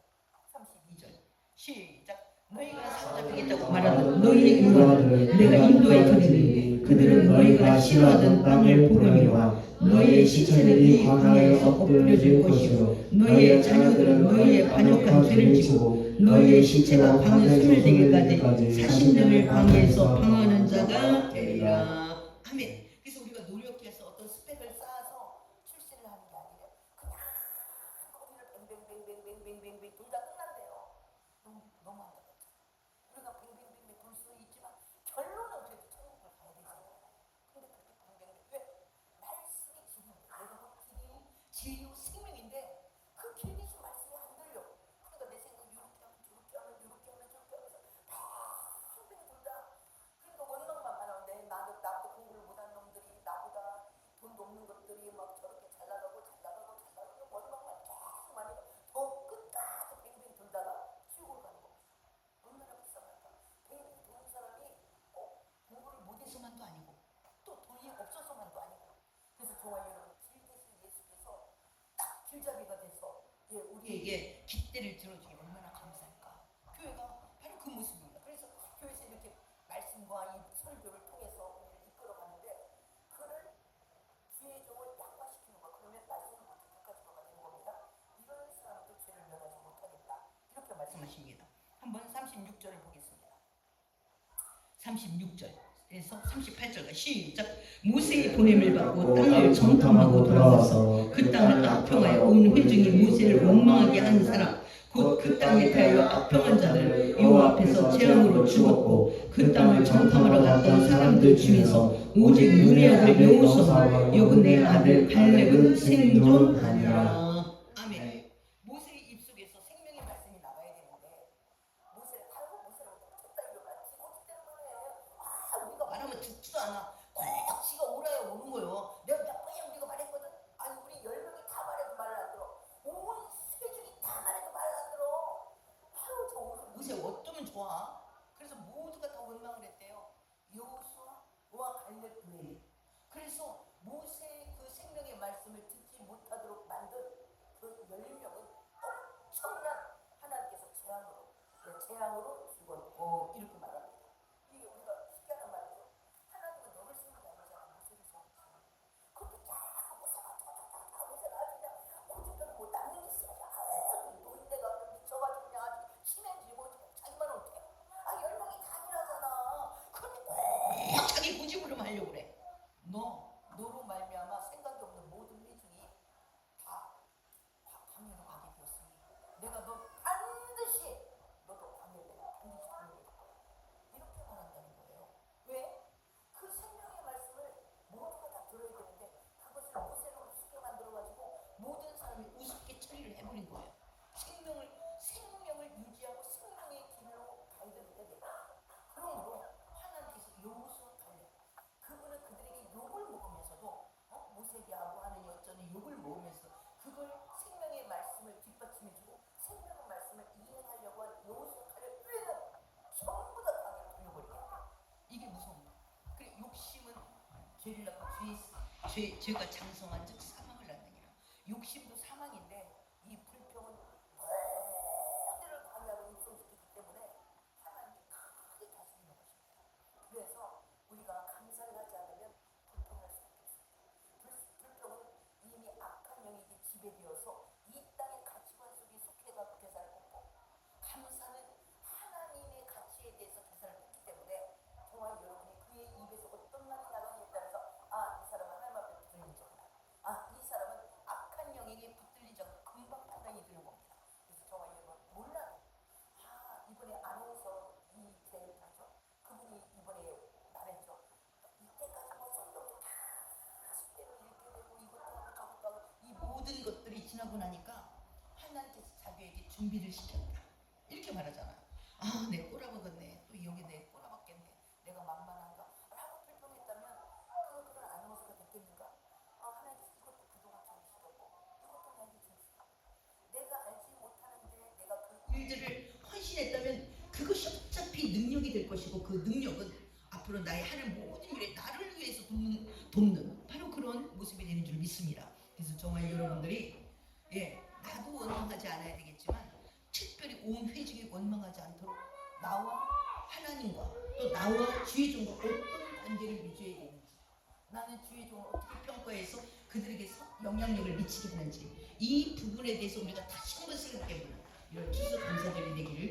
32절 시작. 너희가 사로잡히겠다고 말하는 너희의 유아를 내가 인도해 주리니 그들은 너희가 싫어하던 땅을 보거니와 너희의 시체는 이 광야에서 엎드려질 것이요 너희의 자녀들은 너희의 반역한 죄를 지고 너희의 시체가 광야 스물대기까지 40년을 광야에서 방황하는 자가 되리라. 아멘. 그래서 우리가 노력해서 어떤 스펙을 쌓아서 출세를 하는 게 아니라 그냥 거기를 뱅뱅뱅뱅뱅뱅뱅 돌다 끝난대요. 너무 안타깝죠. 우리가 뱅뱅뱅뱅 돌 수 있지만 결론은 그래도 천국을 가야 되잖아요. 근데 그렇게 뱅뱅뱅 왜? 말씀이 길입니다. 내가 그 길이 진리요 생명인데 그 길이 지금 말씀이 안 들려. 그러니까 내 생각 이렇게 하면 저렇게 하면서 뱅뱅 돌다. 그러니까 원망만 많았는데 나도 공부를 못한 놈들이 나보다 돈도 없는 것들이 막 저렇게 잘 나가고 원망만 계속 많으니까 더 끝까지 뱅뱅 돌다가 지옥으로 가는 겁니다. 얼마나 불쌍할까. 뱅뱅 도는 사람이 공부를 못해서만도 아니고 또 돈이 없어서만도 아니고 그래서 정말 여러분 길 대신 예수께서 딱 길잡이가 돼서 우리에게 깃대를 들어주기 얼마나 감사할까. 교회가 바로 그 모습입니다. 그래서 교회에서 이렇게 말씀과 이 설교를 통해서 우리를 이끌어가는데 그를 주의 종을 약화시키는 거 그러면 말씀을 못해 깎아주거가 되는 겁니다. 이런 사람도 죄를 면하지 못하겠다. 이렇게 말씀하십니다. 한번 36절을 보겠습니다. 36절에서 38절까지 시작. 모세의 보냄을 받고 땅을 정탐하고 돌아와서 그 땅을 악평하여 온 회중이 모세를 원망하게 한 사람 곧 그 땅에 대하여 악평한 자들 여호와 앞에서 재앙으로 죽었고 그 땅을 정탐하러 갔던 사람들 중에서 오직 눈의 아들 여호수아와 여분의 아들 갈렙은 생존하니라. 아멘. 모세의 입속에서 생명의 말씀이 나가야 되는데 모세를 쳤다 이거 말지 어떻게 거예요? 우리가 말하면 듣지도 않아. 꼭 지가 오라야 오는 거예요. 내가 몇 번이나 우리가 말했거든. 아니 우리 10명이 다 말해도 말을 안 들어. 온 세중이 다 말해도 말을 안 들어. 모세 어쩌면 좋아. 그래서 모두가 다 원망을 했대요. 여호수아와 달랠 은혜. 그래서 모세의 그 생명의 말씀을 듣지 못하도록 만든 그 10명은 엄청난 하나님께서 재앙으로 죽었고 이렇게 말합니다. 이게 우리가 쉽게 하는 말이죠. 하나님은 너를 세운 게 아니잖아. 모세를 세웠지. 그렇게 쫙 모세가 아주 그냥 고집대로 못 닦는 게 있어야지. 노인네가 미쳐가지고 그냥 아주 심해지고 자기만 못해. 10명이 다 일하잖아. 그런데 꼭 자기 고집으로 하려고 그래. 너로 말미암아 생각이 없는 모든 회중이 다 광야로 가게 되었으니 내가 너 반드시 너도 광야에 내가 반드시 보내줄 거야. 이렇게 말한다는 거예요. 왜? 그 생명의 말씀을 모두가 다 들어야 되는데 그것을 모세로 우습게 만들어가지고 모든 사람이 우습게 처리를 해버린 거예요. 생명을 유지하고 생명의 길로 가야 되는데 내가 그러므로 하나님께서 여호수아 갈렙 그분은 그들에게 욕을 먹으면서도 모세기하고 하느니 어쩌니 욕을 먹으면서 그걸 생명의 말씀을 뒷받침해주고 생명의 말씀을 이행하려고 한 여호수아 갈렙 외에는 전부 다 강에 돌려버리겠다. 이게 무서운 거야. 그래 욕심은 죄를 낳고 죄가 장성한즉 사망을 낳느니라. 욕심도 사망인데 이 불평은 그들을 광야로 인도시키기 때문에 하나님이 크게 다스리는 것입니다. 그래서 우리가 감사를 하지 않으면 불평할 수밖에 없습니다. 불평은 이미 악한 영역이 지배되어서 이 땅의 가치관 속에 속해가고 계산을 뽑고 감사는 하나님의 가치에 대해서 계산을 뽑기 때문에 정말 여러분이 그의 입에서 어떤 말이 나가느냐에 따라서 이 사람은 하나님 앞에 붙들린 자구나. 이 사람은 악한 영에게 붙들린 자고 금방 판단이 드는 겁니다. 그래서 저와 여러분 몰라요. 이번에 아나운서 이제죠. 그분이 이번에 말했죠. 이때까지 뭐 성경도 다 숙제로 읽게 되고 이것도 하고 저것도 하고 이 모든 것들이 지나고 나니까 하나님께서 자기에게 준비를 시켰다. 이렇게 말하잖아요. 내 꼬라박았네. 또 여기 내 꼬라박겠네. 내가 만만한가? 라고 불평했다면 그런 아나운서가 됐겠는가? 하나님께서 이것도 그동안 주시고 이것도 나에게 주시고 내가 알지 못하는데 내가 그 일들을 헌신했다면 그것이 어차피 능력이 될 것이고 그 능력은 앞으로 나의 하는 모든 일에 나를 위해서 돕는 바로 그런 모습이 되는 줄 믿습니다. 그래서 정말 여러분들이 나도 원망하지 않아야 되겠지만 특별히 온 회중이 원망하지 않도록 나와 하나님과 또 나와 주의 종과 어떤 관계를 유지해야 되는지, 나는 주의 종을 어떻게 평가해서 그들에게 영향력을 미치게 되는지 이 부분에 대해서 우리가 다시 한번 생각해보는 이런 추수 감사절이 되기를